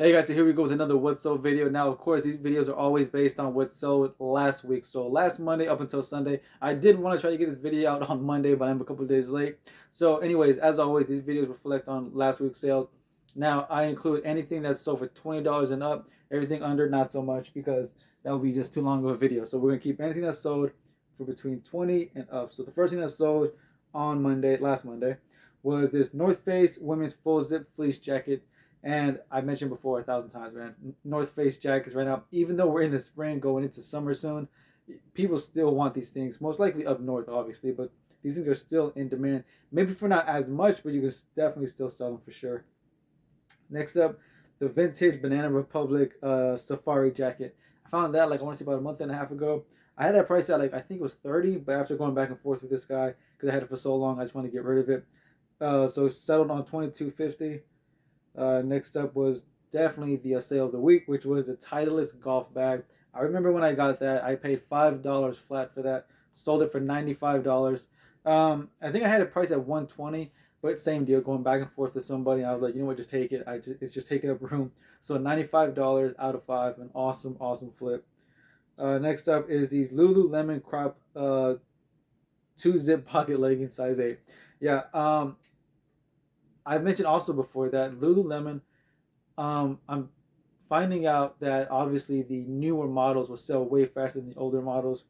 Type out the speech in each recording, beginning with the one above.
Hey guys, so here we go with another What's Sold video. Now, of course, these videos are always based on what sold last week. So last Monday up until Sunday, I did want to try to get this video out on Monday, but I'm a couple of days late. So anyways, as always, these videos reflect on last week's sales. Now, I include anything that's sold for $20 and up, everything under, not so much, because that would be just too long of a video. So we're going to keep anything that's sold for between 20 and up. So the first thing that sold on Monday, last Monday, was this North Face women's full zip fleece jacket. And I mentioned before 1,000 times, man, North Face jackets right now, even though we're in the spring going into summer soon, people still want these things. Most likely up north, obviously, but these things are still in demand. Maybe for not as much, but you can definitely still sell them for sure. Next up, the vintage Banana Republic safari jacket. I found that like I want to say about a month and a half ago. I had that price at like I think it was 30, but after going back and forth with this guy because I had it for so long, I just want to get rid of it. So settled on 22.50. Next up was definitely the sale of the week, which was the Titleist golf bag. I remember when I got that, I paid $5 flat for that. Sold it for $95. I think I had it priced at 120, but same deal, going back and forth with somebody. I was like, you know what, just take it. It's just taking up room. So $95 out of five, an awesome flip. Next up is these Lululemon crop 2-zip pocket leggings, size 8. Yeah, I've mentioned also before that Lululemon, I'm finding out that obviously the newer models will sell way faster than the older models.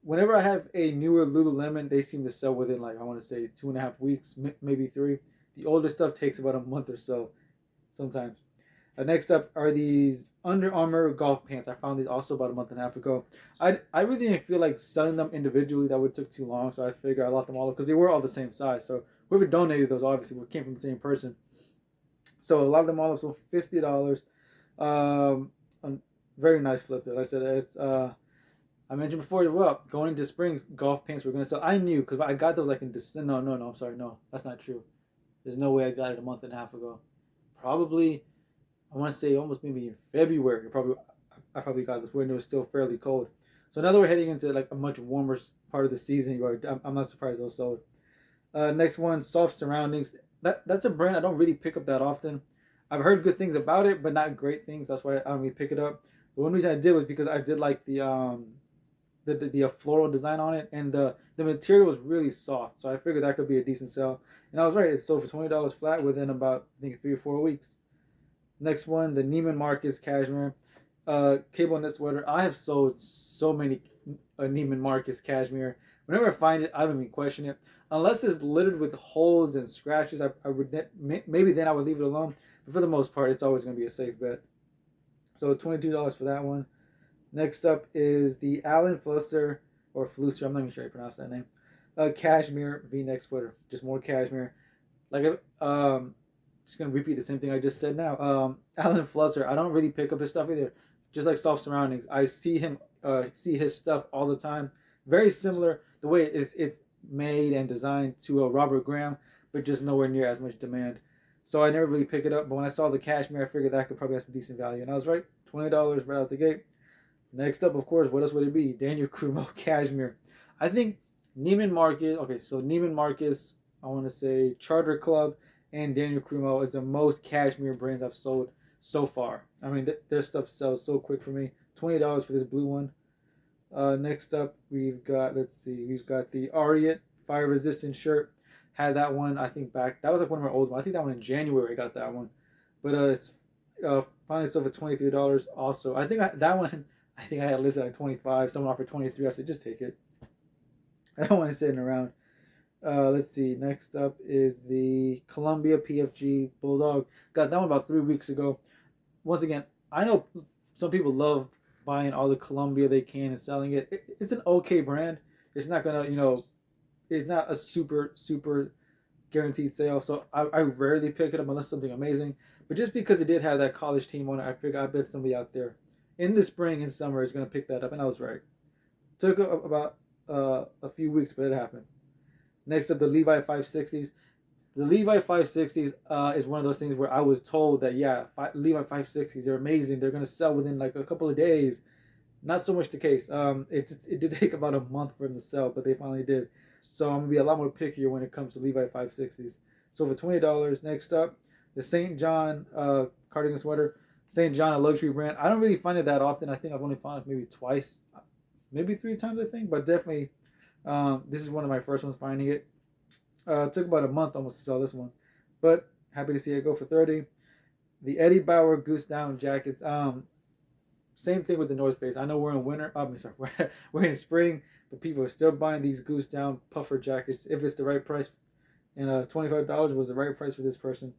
Whenever I have a newer Lululemon, they seem to sell within like I want to say 2.5 weeks, maybe 3. The older stuff takes about a month or so, sometimes. Next up are these Under Armour golf pants. I found these also about a month and a half ago. I really didn't feel like selling them individually. That would take too long, so I figured I locked them all up because they were all the same size. So whoever donated those obviously came from the same person. So a lot of them all up for $50. A very nice flip there. Like I said, it's I mentioned before, well, going into spring, golf pants were gonna sell. I knew because I got those like in December. No, I'm sorry, no, that's not true. There's no way I got it a month and a half ago. Probably, I want to say almost maybe in February. I probably got this when it was still fairly cold. So now that we're heading into like a much warmer part of the season, I'm not surprised those sold. Next one, Soft Surroundings. That's a brand I don't really pick up that often. I've heard good things about it, but not great things. That's why I don't really pick it up. The one reason I did was because I did like the floral design on it, and the material was really soft. So I figured that could be a decent sell. And I was right. It sold for $20 flat within about I think 3 or 4 weeks. Next one, the Neiman Marcus cashmere cable knit sweater. I have sold so many Neiman Marcus cashmere. Whenever I find it, I don't even question it. Unless it's littered with holes and scratches, I would maybe then I would leave it alone. But for the most part, it's always going to be a safe bet. So $22 for that one. Next up is the Alan Flusser or Flusser. I'm not even sure how you pronounce that name. Cashmere V-neck sweater. Just more cashmere. Like just gonna repeat the same thing I just said now. Alan Flusser. I don't really pick up his stuff either. Just like Soft Surroundings, I see his stuff all the time. Very similar the way it's made and designed to Robert Graham, but just nowhere near as much demand. So I never really pick it up. But when I saw the cashmere, I figured that could probably have some decent value, and I was right. $20 right out the gate. Next up, of course, what else would it be? Daniel Crumo cashmere. I think Neiman Marcus. Okay, so Neiman Marcus. I want to say Charter Club and Daniel Crumo is the most cashmere brands I've sold so far. I mean, their stuff sells so quick for me. $20 for this blue one. Next up, we've got we've got the Ariat fire resistant shirt. Had that one I think back. That was like one of my old ones. I think that one in January I got that one, but it's finally sold for $23. Also, I think that one. I think I had listed at 25. Someone offered 23. I said just take it. That one is sitting around. Let's see. Next up is the Columbia PFG Bulldog. Got that one about 3 weeks ago. Once again, I know some people love buying all the Columbia they can and selling it. It's an okay brand. It's not gonna, it's not a super guaranteed sale. So I rarely pick it up unless something amazing. But just because it did have that college team on it, I figured I bet somebody out there in the spring and summer is gonna pick that up, and I was right. Took about a few weeks, but it happened. Next up, the Levi 560s. The Levi 560s is one of those things where I was told that, yeah, Levi 560s are amazing. They're going to sell within like a couple of days. Not so much the case. It did take about a month for them to sell, but they finally did. So I'm going to be a lot more pickier when it comes to Levi 560s. So for $20, next up, the St. John cardigan sweater. St. John, a luxury brand. I don't really find it that often. I think I've only found it maybe twice, maybe three times, I think. But definitely, this is one of my first ones finding it. It took about a month almost to sell this one, but happy to see it go for 30. The Eddie Bauer Goose Down jackets. Same thing with the North Face. I know we're in winter. I'm sorry, we're in spring, but people are still buying these Goose Down puffer jackets if it's the right price. And $25 was the right price for this person.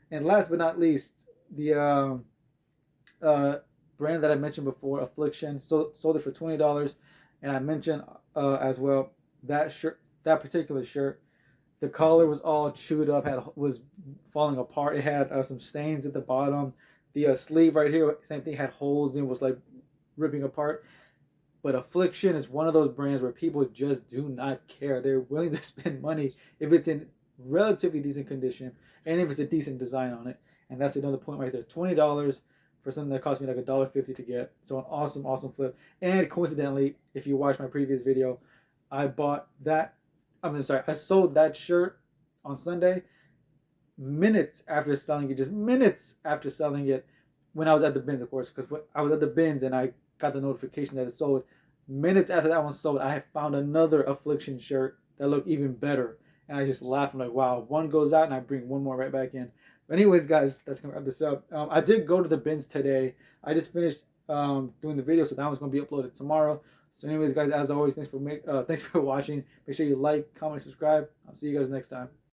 And last but not least, the brand that I mentioned before, Affliction, sold it for $20. And I mentioned as well that shirt, that particular shirt, the collar was all chewed up, was falling apart. It had some stains at the bottom. The sleeve right here, same thing, had holes and was like ripping apart. But Affliction is one of those brands where people just do not care. They're willing to spend money if it's in relatively decent condition and if it's a decent design on it. And that's another point right there. $20 for something that cost me like $1.50 to get. So an awesome, awesome flip. And coincidentally, if you watch my previous video, I bought that. I'm sorry, I sold that shirt on Sunday minutes after selling it, just minutes after selling it when I was at the bins, of course, because I was at the bins and I got the notification that it sold. Minutes after that one sold, I found another Affliction shirt that looked even better. And I just laughed. I'm like, wow, one goes out and I bring one more right back in. But anyways, guys, that's going to wrap this up. I did go to the bins today. I just finished doing the video, so that one's going to be uploaded tomorrow. So anyways, guys, as always, thanks for watching. Make sure you like, comment, subscribe. I'll see you guys next time.